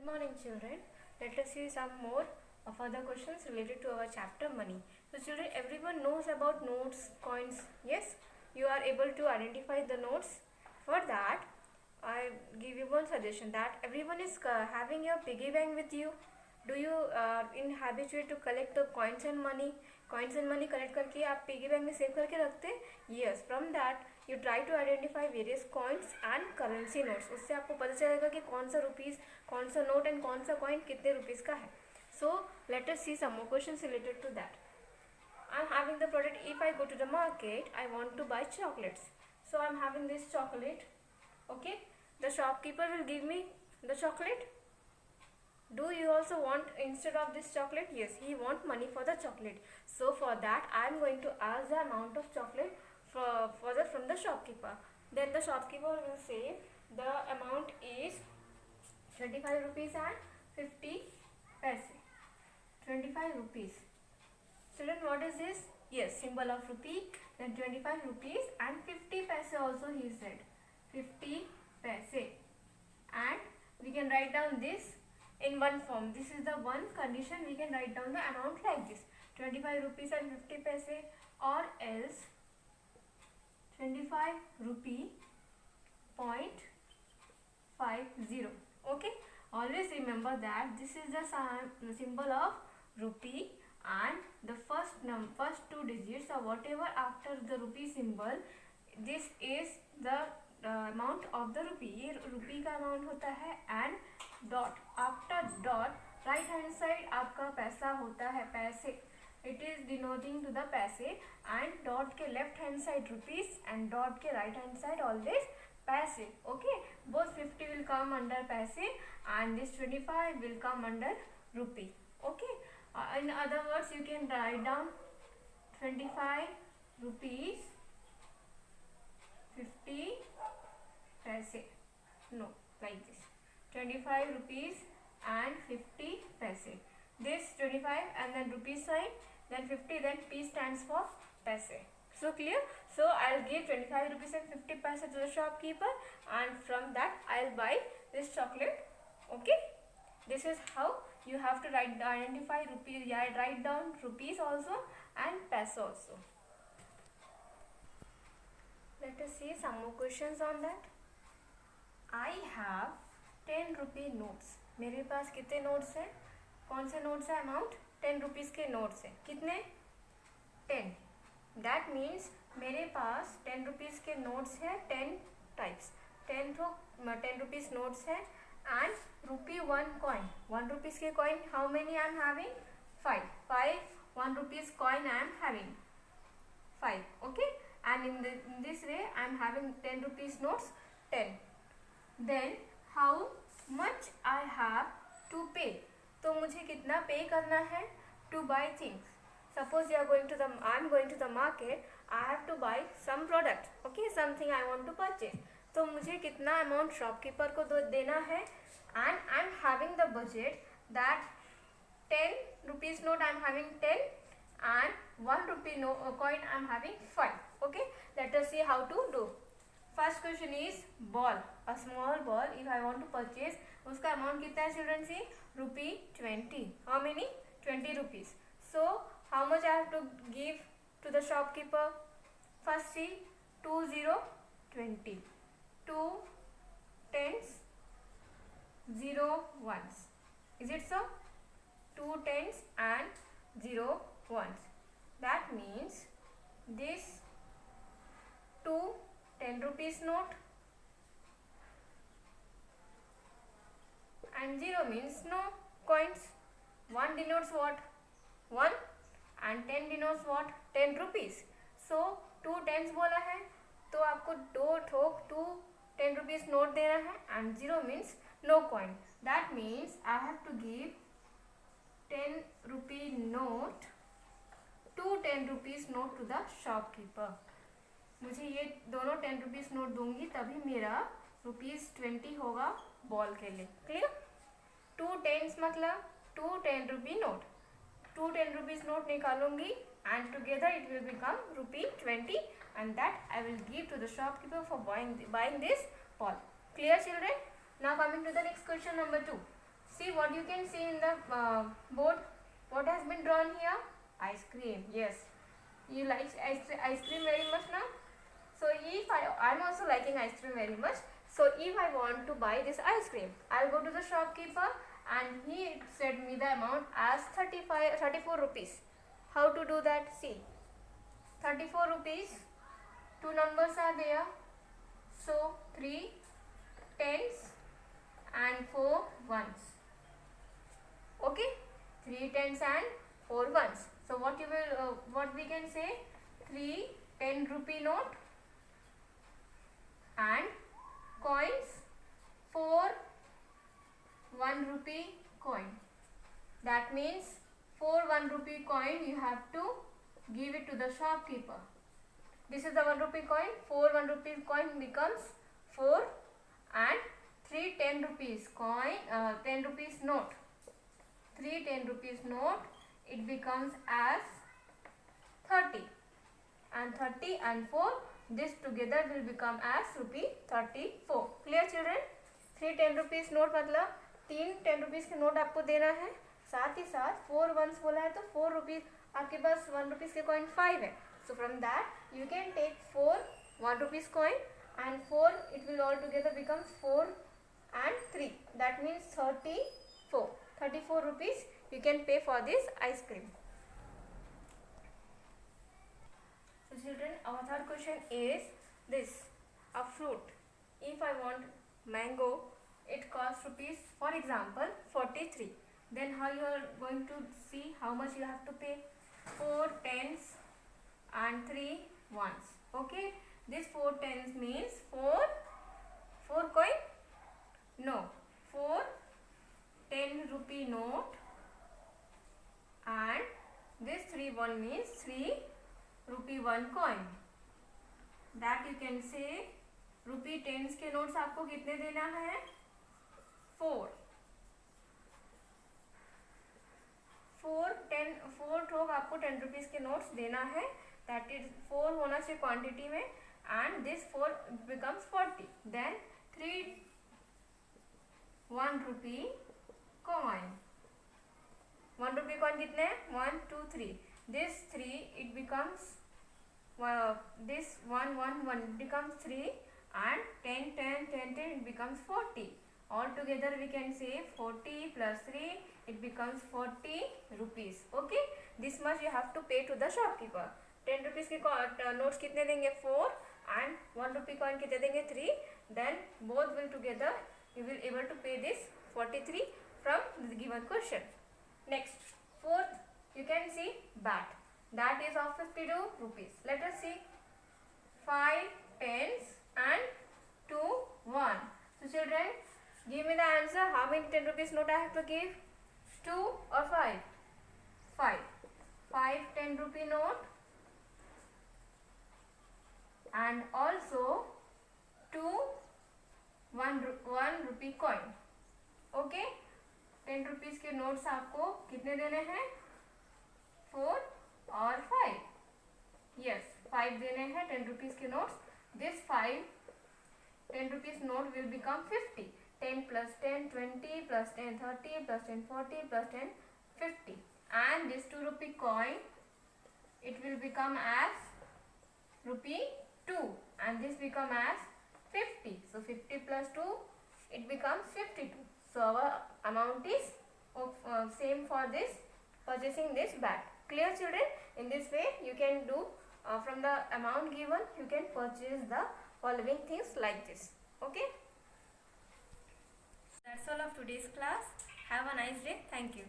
morning, children. Let us see some more of other questions related to our chapter money. So children, everyone knows about notes, coins. Yes, you are able to identify the notes. For that, I give you one suggestion that everyone is having your piggy bank with you. Do you in habituate to collect the coins and money? Coins and money collect करके आप piggy bank में save करके रखते हैं? Yes, from that you try to identify various coins and currency notes. उससे आपको पता चलेगा कि कौन सा रुपीस, कौन सा नोट एंड कौन सा कॉइन कितने रुपीस का है. So let us see some more questions related to that. I'm having the product. If I go to the market, I want to buy chocolates. So I'm having this chocolate. Okay, the shopkeeper will give me the chocolate. Do you also want instead of this chocolate? Yes, he want money for the chocolate. So for that I am going to ask the amount of chocolate from the shopkeeper. Then the shopkeeper will say the amount is 25 rupees and 50 paise. 25 rupees. Children, what is this? Yes, symbol of rupee. Then 25 rupees and 50 paise also he said. 50 paise. And we can write down this in one form. This is the one condition we can write down the amount like this, 25 rupees and 50 paise, or else 25 rupee 0.50. Okay, always remember that this is the symbol of rupee, and the first two digits or whatever after the rupee symbol, this is the amount of the rupee. ये rupee का amount होता है, and dot after dot right hand side आपका पैसा होता है पैसे. It is denoting to the पैसे, एंड डॉट के left hand side rupees and dot के राइट हैंड साइड ऑलवेज पैसे. Okay, both 50 will come under पैसे and this 25 will come under rupee. Okay, in other words you can write down 25 rupees 50 paise. No, like this, 25 rupees and 50 paise. This 25 and then rupees sign, then 50, then P stands for paise. So clear? So I'll give 25 rupees and 50 paise to the shopkeeper, and from that I'll buy this chocolate. Okay, this is how you have to identify rupees. Yeah, write down rupees also and paise also. Let us see some more questions on that. I have 10 rupee notes. मेरे पास कितने notes हैं? कौन से notes है? Amount 10 rupees के notes हैं. कितने? 10. That means मेरे पास 10 रुपीज़ के नोट्स हैं 10 टाइप्स. 10 रुपीज़ नोट्स है, एंड रुपी 1 कॉइन. 1 रुपीज़ के coin how many I am having? 5. 1 rupees coin I am having 5. Okay, and in this way I am having 10 rupees notes 10. Then how much I have to pay. तो मुझे कितना pay करना है to buy things. Suppose you are going to the I am going to the market, I have to buy some product. Okay, something I want to purchase. तो मुझे कितना amount shopkeeper को देना है, and I am having the budget that 10 rupees note I am having 10 and 1 rupee coin I am having 5. Okay, let us see how to do. First question is ball. A small ball if I want to purchase, उसका amount कितना है children? C ₹20. How many? 20 rupees. So how much I have to give to the shopkeeper? First see, 2 0 20. 2 tens, 0 ones. Is it so? 2 tens and 0 ones. That means this 2 10 rupees note and 0 means no coins. 1 denotes what? 1 and 10 denotes what? 10 rupees. So 2 tens बोला है, तो आपको 2 10 rupees note देना है, and 0 means no coin. That means I have to give 10 rupee note, 2 10 rupees note to the shopkeeper. मुझे ये दोनों 10 rupees note दूंगी तभी मेरा ₹20 होगा बॉल के लिए. क्लियर? 2 टेंस मतलब 2 10 रुपी नोट. 2 10 रुपीज़ नोट निकालूंगी, and together it will become ₹20, and that I will give to the shopkeeper for buying this ball. Clear, children? Now coming to the next question number 2. See what you can see in the board. What has been drawn here? Ice cream. Yes, you like ice cream very much now. So if I'm also liking ice cream very much. So if I want to buy this ice cream, I'll go to the shopkeeper and he said me the amount as 34 rupees. How to do that? See, 34 rupees. Two numbers are there. So 3 tens and 4 ones. Okay, 3 tens and 4 ones. So what we can say? 3 10-rupee note and coins, 4 1-rupee coin. That means 4 1-rupee coin you have to give it to the shopkeeper. This is the 1-rupee coin. 4 1-rupee coin becomes 4 and 3 10 rupees coin, 10 rupees note. 3 10 rupees note, it becomes as 30, and 30 and 4, this together will become as rupee 34. Clear children? 3 10 rupees note मतलब 3 10 rupees के note आपको देना है, साथ ही साथ 4 ones बोला है तो 4 rupees आपके पास 1 rupees के coin 5 है. So from that you can take 4 1 rupees coin and 4, it will all together become 4 and 3. That means 34 rupees you can pay for this ice cream. So children, our third question is this: a fruit. If I want mango, it costs rupees, for example, 43. Then how you are going to see how much you have to pay? 4 tens and 3 ones. Okay, this 4 tens means 4 coin? No, 4 10-rupee note, and this 3 1 means 3 rupee 1 coin. That you can say rupee tens के notes आपको कितने देना है? 4 ठोक आपको 10 rupees के notes देना है. दैट इज 4 होना चाहिए क्वांटिटी में, and this 4 becomes 40. Then 3 1-rupee coin. 1-rupee coin कितने? 1 2 3. This 3 it becomes this 1 1 1 becomes 3, and 10 10 10 10 it becomes 40. All together we can say 40 plus 3 it becomes 40 rupees. Okay, this much you have to pay to the shopkeeper. 10 rupees के notes कितने देंगे? 4, and 1-rupee coin कितने देंगे? 3. Then both will together you will able to pay this 43 from the given question. Next, fourth, you can see bat. That is of 52 rupees. Let us see 5 tens and 2 1. So children, give me the answer. How many 10 rupees note I have to give? 2 or 5? 5. 5 10-rupee note, and also 2 1-rupee coin. Okay, 10 rupees के notes आपको कितने देने हैं? 4 और 5. Yes, 5 देने हैं 10 rupees के notes. This 5 10 rupees note will become 50. 10 plus 10 20 plus 10 30 plus 10 40 plus 10 50. And this 2-rupee coin, it will become as rupee 2, and this become as 50. So 50 plus 2, it becomes 52. So our amount is same for this purchasing this bat. Clear children? In this way you can do from the amount given you can purchase the following things like this. Okay, that's all of today's class. Have a nice day. Thank you.